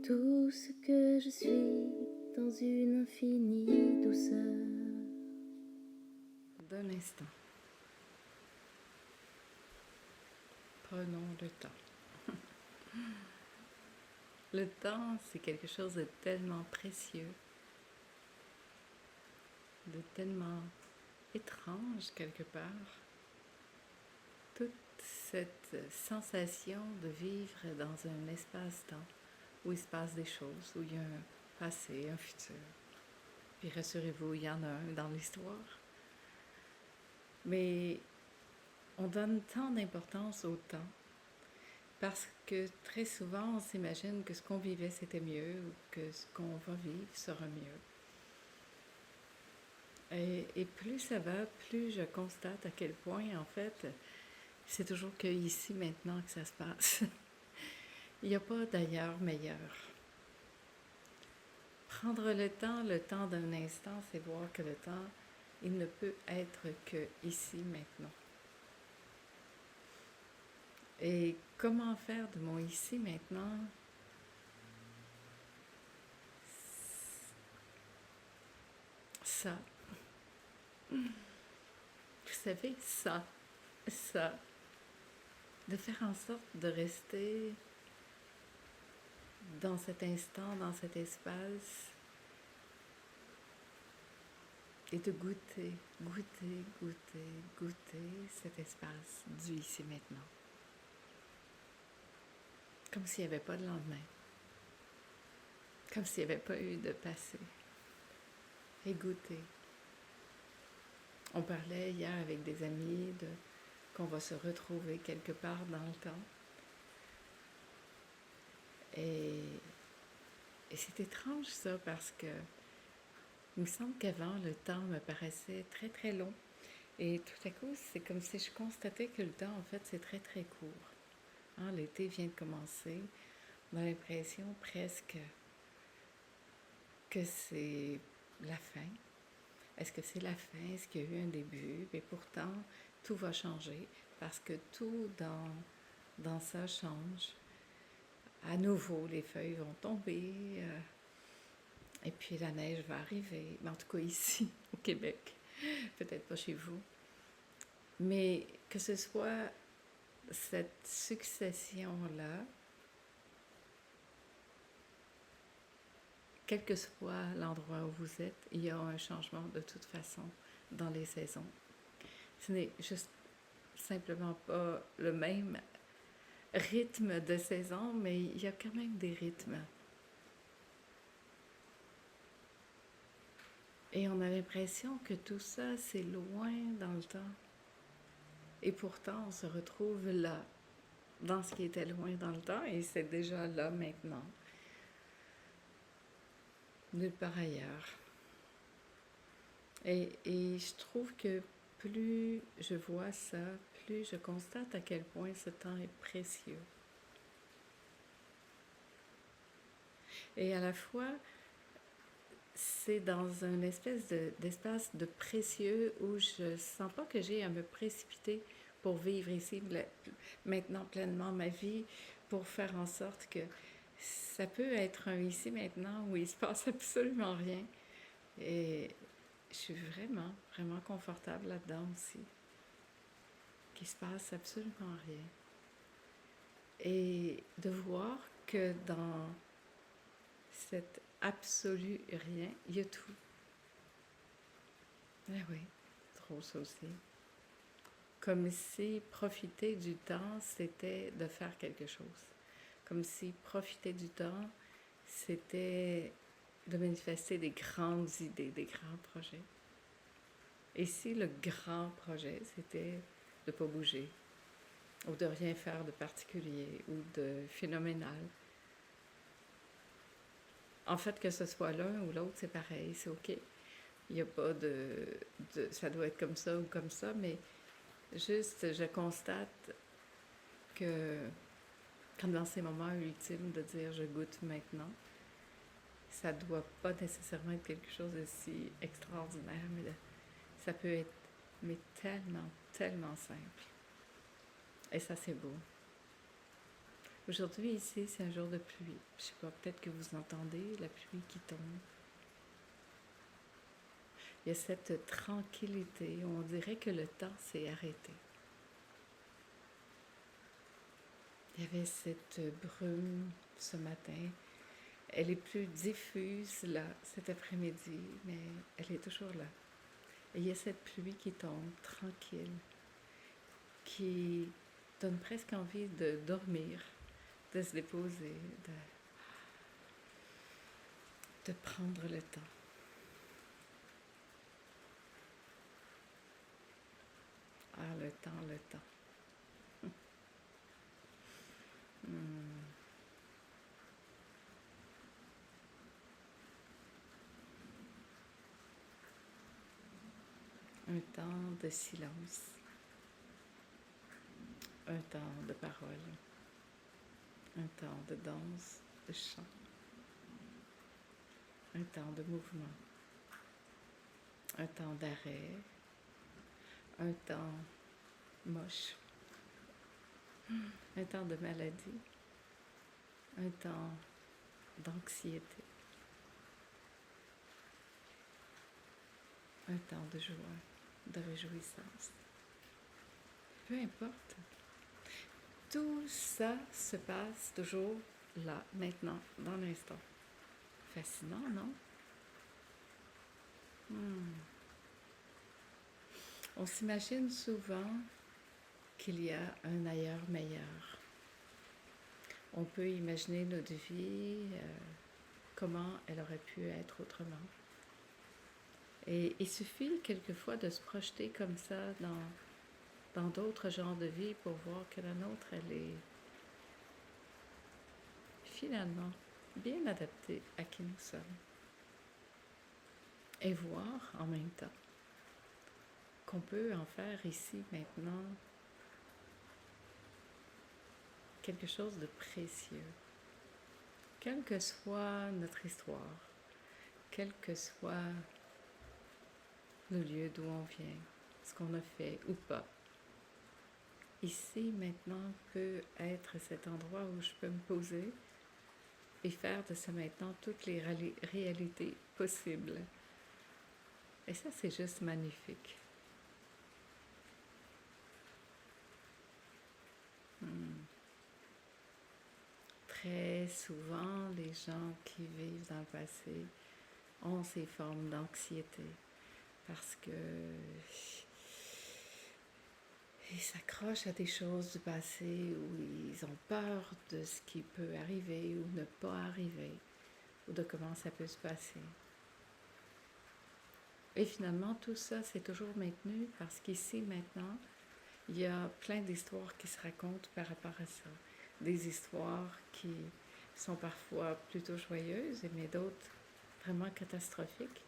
Tout ce que je suis dans une infinie douceur. D'un instant. Prenons le temps. Le temps, c'est quelque chose de tellement précieux, de tellement étrange quelque part. Toute cette sensation de vivre dans un espace-temps où il se passe des choses, où il y a un passé, un futur. Puis rassurez-vous, il y en a un dans l'histoire. Mais on donne tant d'importance au temps parce que très souvent on s'imagine que ce qu'on vivait c'était mieux ou que ce qu'on va vivre sera mieux. Et plus ça va, plus je constate à quel point en fait c'est toujours que ici maintenant que ça se passe. Il n'y a pas d'ailleurs meilleur. Prendre le temps d'un instant, c'est voir que le temps, il ne peut être que ici maintenant. Et comment faire de mon ici maintenant ça? Vous savez, ça, de faire en sorte de rester dans cet instant, dans cet espace, et de goûter, goûter, goûter, goûter cet espace du ici maintenant. Comme s'il n'y avait pas de lendemain. Comme s'il n'y avait pas eu de passé. Et goûter. On parlait hier avec des amis qu'on va se retrouver quelque part dans le temps. Et c'est étrange ça parce que il me semble qu'avant, le temps me paraissait très très long. Et tout à coup, c'est comme si je constatais que le temps, en fait, c'est très très court. Hein, l'été vient de commencer. On a l'impression presque que c'est la fin. Est-ce que c'est la fin? Est-ce qu'il y a eu un début? Et pourtant, tout va changer parce que tout dans ça change. À nouveau, les feuilles vont tomber et puis la neige va arriver. Mais en tout cas ici, au Québec, peut-être pas chez vous. Mais que ce soit cette succession-là, quel que soit l'endroit où vous êtes, il y a un changement de toute façon dans les saisons. Ce n'est juste simplement pas le même rythme de saison, mais il y a quand même des rythmes. Et on a l'impression que tout ça, c'est loin dans le temps. Et pourtant, on se retrouve là, dans ce qui était loin dans le temps, et c'est déjà là maintenant. Nulle part ailleurs. Et je trouve que plus je vois ça, plus je constate à quel point ce temps est précieux. Et à la fois, c'est dans une espèce d'espace de précieux où je sens pas que j'ai à me précipiter pour vivre ici, maintenant pleinement ma vie, pour faire en sorte que ça peut être un ici maintenant où il se passe absolument rien. Et je suis vraiment, vraiment confortable là-dedans aussi. Qu'il se passe absolument rien. Et de voir que dans cet absolu rien, il y a tout. Ah oui, trop ça aussi. Comme si profiter du temps, c'était de faire quelque chose. Comme si profiter du temps, c'était de manifester des grandes idées, des grands projets. Et si le grand projet, c'était de ne pas bouger, ou de rien faire de particulier, ou de phénoménal. En fait, que ce soit l'un ou l'autre, c'est pareil, c'est OK. Il n'y a pas ça doit être comme ça ou comme ça, mais juste, je constate que, comme dans ces moments ultimes de dire je goûte maintenant, ça ne doit pas nécessairement être quelque chose de si extraordinaire, mais ça peut être mais tellement, tellement simple. Et ça, c'est beau. Aujourd'hui, ici, c'est un jour de pluie. Je sais pas, peut-être que vous entendez la pluie qui tombe. Il y a cette tranquillité, on dirait que le temps s'est arrêté. Il y avait cette brume ce matin. Elle est plus diffuse là cet après-midi, mais elle est toujours là. Et il y a cette pluie qui tombe tranquille, qui donne presque envie de dormir, de se déposer, de prendre le temps. Ah, le temps, le temps. Hmm. Un temps de silence, un temps de parole, un temps de danse, de chant, un temps de mouvement, un temps d'arrêt, un temps moche, un temps de maladie, un temps d'anxiété, un temps de joie, de réjouissance. Peu importe. Tout ça se passe toujours là, maintenant, dans l'instant. Fascinant, non? On s'imagine souvent qu'il y a un ailleurs meilleur. On peut imaginer notre vie, comment elle aurait pu être autrement. Et il suffit quelquefois de se projeter comme ça dans d'autres genres de vie pour voir que la nôtre, elle est finalement bien adaptée à qui nous sommes. Et voir en même temps qu'on peut en faire ici, maintenant, quelque chose de précieux. Quelle que soit notre histoire, quel que soit le lieu d'où on vient, ce qu'on a fait ou pas. Ici, maintenant, peut être cet endroit où je peux me poser et faire de ce maintenant toutes les réalités possibles. Et ça, c'est juste magnifique. Très souvent, les gens qui vivent dans le passé ont ces formes d'anxiété parce que ils s'accrochent à des choses du passé où ils ont peur de ce qui peut arriver ou ne pas arriver, ou de comment ça peut se passer. Et finalement, tout ça, c'est toujours maintenu parce qu'ici, maintenant, il y a plein d'histoires qui se racontent par rapport à ça. Des histoires qui sont parfois plutôt joyeuses, mais d'autres vraiment catastrophiques.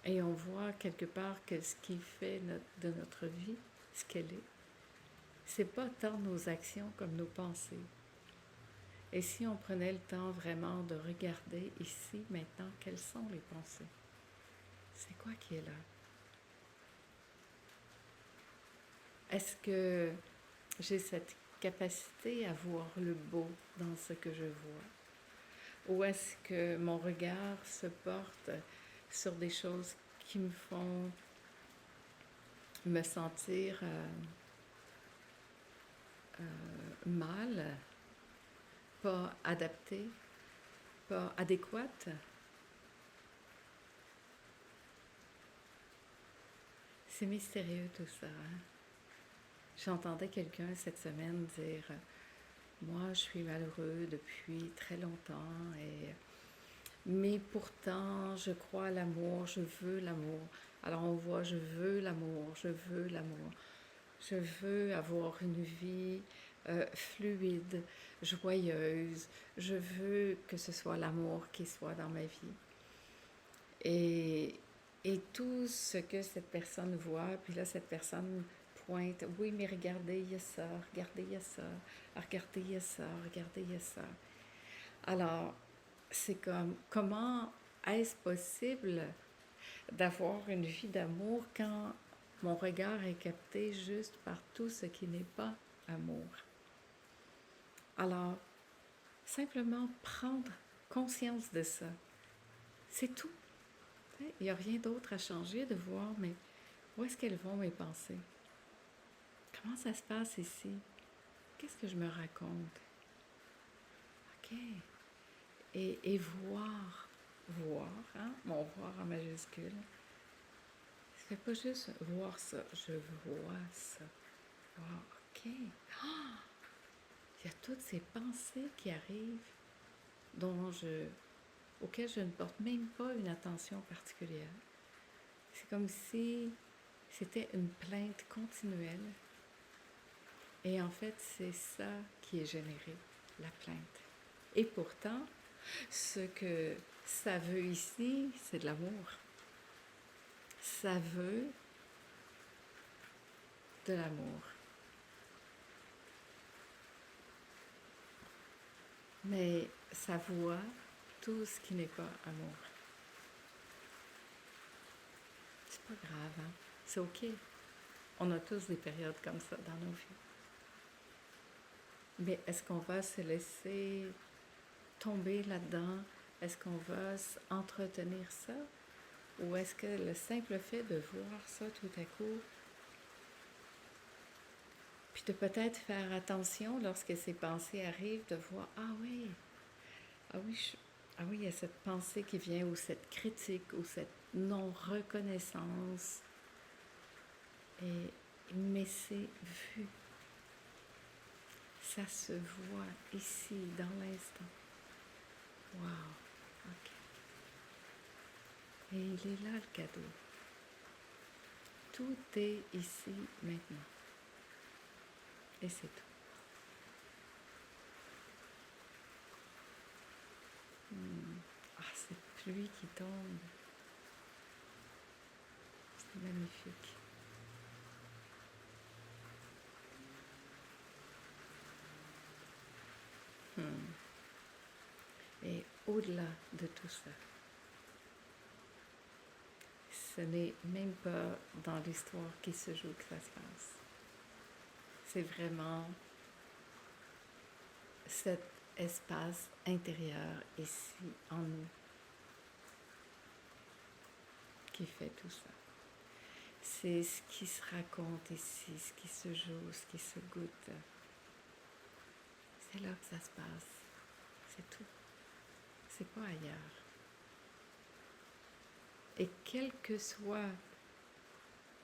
Et on voit quelque part que ce qui fait de notre vie ce qu'elle est, c'est pas tant nos actions comme nos pensées. Et si on prenait le temps vraiment de regarder ici, maintenant, quelles sont les pensées? C'est quoi qui est là? Est-ce que j'ai cette capacité à voir le beau dans ce que je vois? Ou est-ce que mon regard se porte sur des choses qui me font me sentir mal, pas adaptée, pas adéquate? C'est mystérieux tout ça. Hein? J'entendais quelqu'un cette semaine dire « Moi, je suis malheureux depuis très longtemps, mais pourtant, je crois à l'amour, je veux l'amour. » Alors on voit « Je veux l'amour, je veux l'amour. Je veux avoir une vie fluide, joyeuse. Je veux que ce soit l'amour qui soit dans ma vie. » Et tout ce que cette personne voit, puis là, cette personne pointe, oui, mais regardez, il y a ça, regardez, il y a ça, regardez, il y a ça, regardez, il y a ça. Alors, c'est comme, comment est-ce possible d'avoir une vie d'amour quand mon regard est capté juste par tout ce qui n'est pas amour? Alors, simplement prendre conscience de ça, c'est tout. Il n'y a rien d'autre à changer, de voir, mais où est-ce qu'elles vont mes pensées? Comment ça se passe ici? Qu'est-ce que je me raconte? OK. Et voir, hein? Mon voir en majuscule. Je ne fais pas juste voir ça, je vois ça. Wow, OK. Ah! Il y a toutes ces pensées qui arrivent auxquelles je ne porte même pas une attention particulière. C'est comme si c'était une plainte continuelle. Et en fait, c'est ça qui est généré, la plainte. Et pourtant, ce que ça veut ici, c'est de l'amour. Ça veut de l'amour. Mais ça voit tout ce qui n'est pas amour. C'est pas grave, hein? C'est OK. On a tous des périodes comme ça dans nos vies. Mais est-ce qu'on va se laisser tomber là-dedans? Est-ce qu'on va entretenir ça? Ou est-ce que le simple fait de voir ça tout à coup, puis de peut-être faire attention lorsque ces pensées arrivent, de voir, ah oui, il y a cette pensée qui vient, ou cette critique, ou cette non-reconnaissance. Mais c'est vu. Ça se voit ici, dans l'instant. Wow, OK. Et il est là, le cadeau. Tout est ici, maintenant. Et c'est tout. Ah, cette pluie qui tombe. C'est magnifique. Et au-delà de tout ça, ce n'est même pas dans l'histoire qui se joue que ça se passe. C'est vraiment cet espace intérieur ici en nous qui fait tout ça. C'est ce qui se raconte ici, ce qui se joue, ce qui se goûte. C'est là que ça se passe. C'est tout. C'est pas ailleurs. Et quel que soit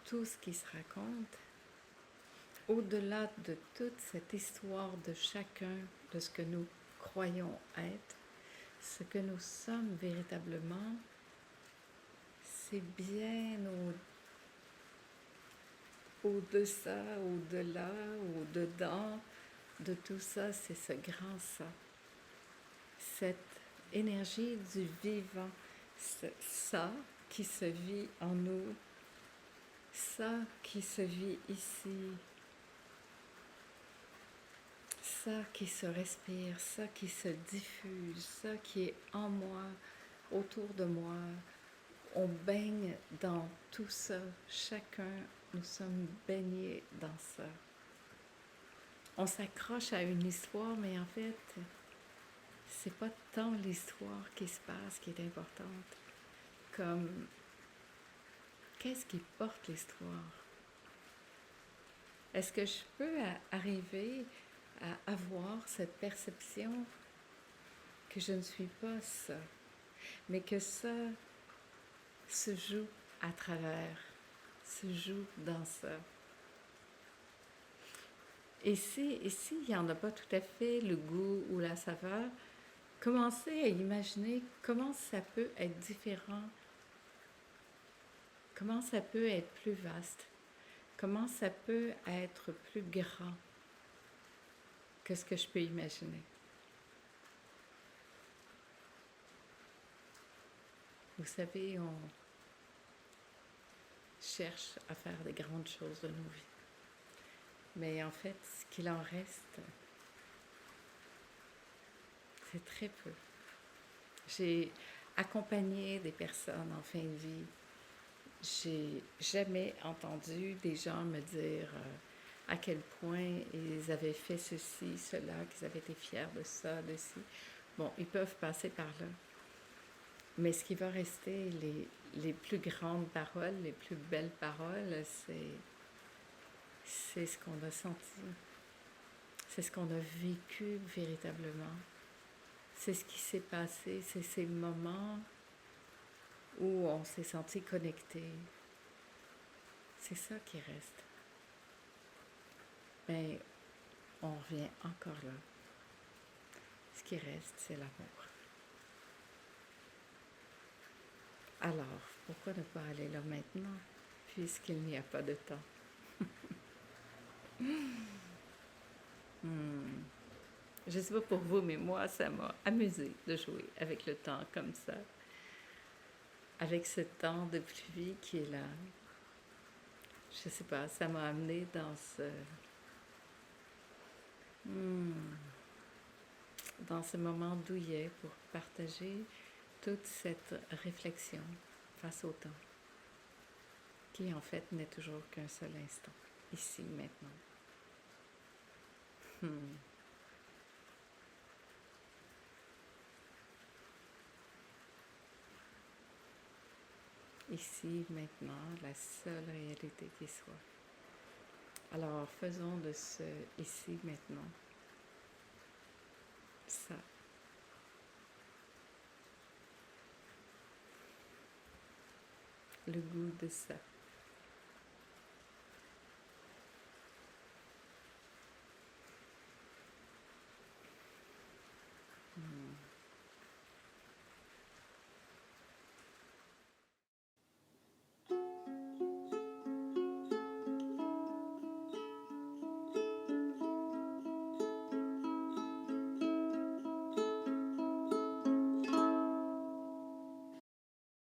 tout ce qui se raconte, au-delà de toute cette histoire de chacun, de ce que nous croyons être, ce que nous sommes véritablement, c'est bien au-deçà, au-delà, au-dedans de tout ça, c'est ce grand ça. Cette énergie du vivant, ça qui se vit en nous, ça qui se vit ici, ça qui se respire, ça qui se diffuse, ça qui est en moi, autour de moi. On baigne dans tout ça. Chacun, nous sommes baignés dans ça. On s'accroche à une histoire, mais en fait, c'est pas tant l'histoire qui se passe qui est importante, comme qu'est-ce qui porte l'histoire? Est-ce que je peux arriver à avoir cette perception que je ne suis pas ça, mais que ça se joue à travers, se joue dans ça. Et si il n'y en a pas tout à fait le goût ou la saveur, commencez à imaginer comment ça peut être différent, comment ça peut être plus vaste, comment ça peut être plus grand que ce que je peux imaginer. Vous savez, on cherche à faire des grandes choses de nos vies. Mais en fait, ce qu'il en reste, c'est très peu. J'ai accompagné des personnes en fin de vie. J'ai jamais entendu des gens me dire à quel point ils avaient fait ceci, cela, qu'ils avaient été fiers de ça, de ci. Bon, ils peuvent passer par là. Mais ce qui va rester, les plus grandes paroles, les plus belles paroles, c'est ce qu'on a senti. C'est ce qu'on a vécu véritablement. C'est ce qui s'est passé, c'est ces moments où on s'est senti connecté. C'est ça qui reste. Mais on revient encore là. Ce qui reste, c'est l'amour. Alors, pourquoi ne pas aller là maintenant, puisqu'il n'y a pas de temps? Je ne sais pas pour vous, mais moi, ça m'a amusé de jouer avec le temps comme ça. Avec ce temps de pluie qui est là. Je ne sais pas, ça m'a amené dans ce moment douillet pour partager toute cette réflexion face au temps, qui en fait n'est toujours qu'un seul instant, ici, maintenant. Ici, maintenant, la seule réalité qui soit. Alors, faisons de ce ici, maintenant, ça. Le goût de ça.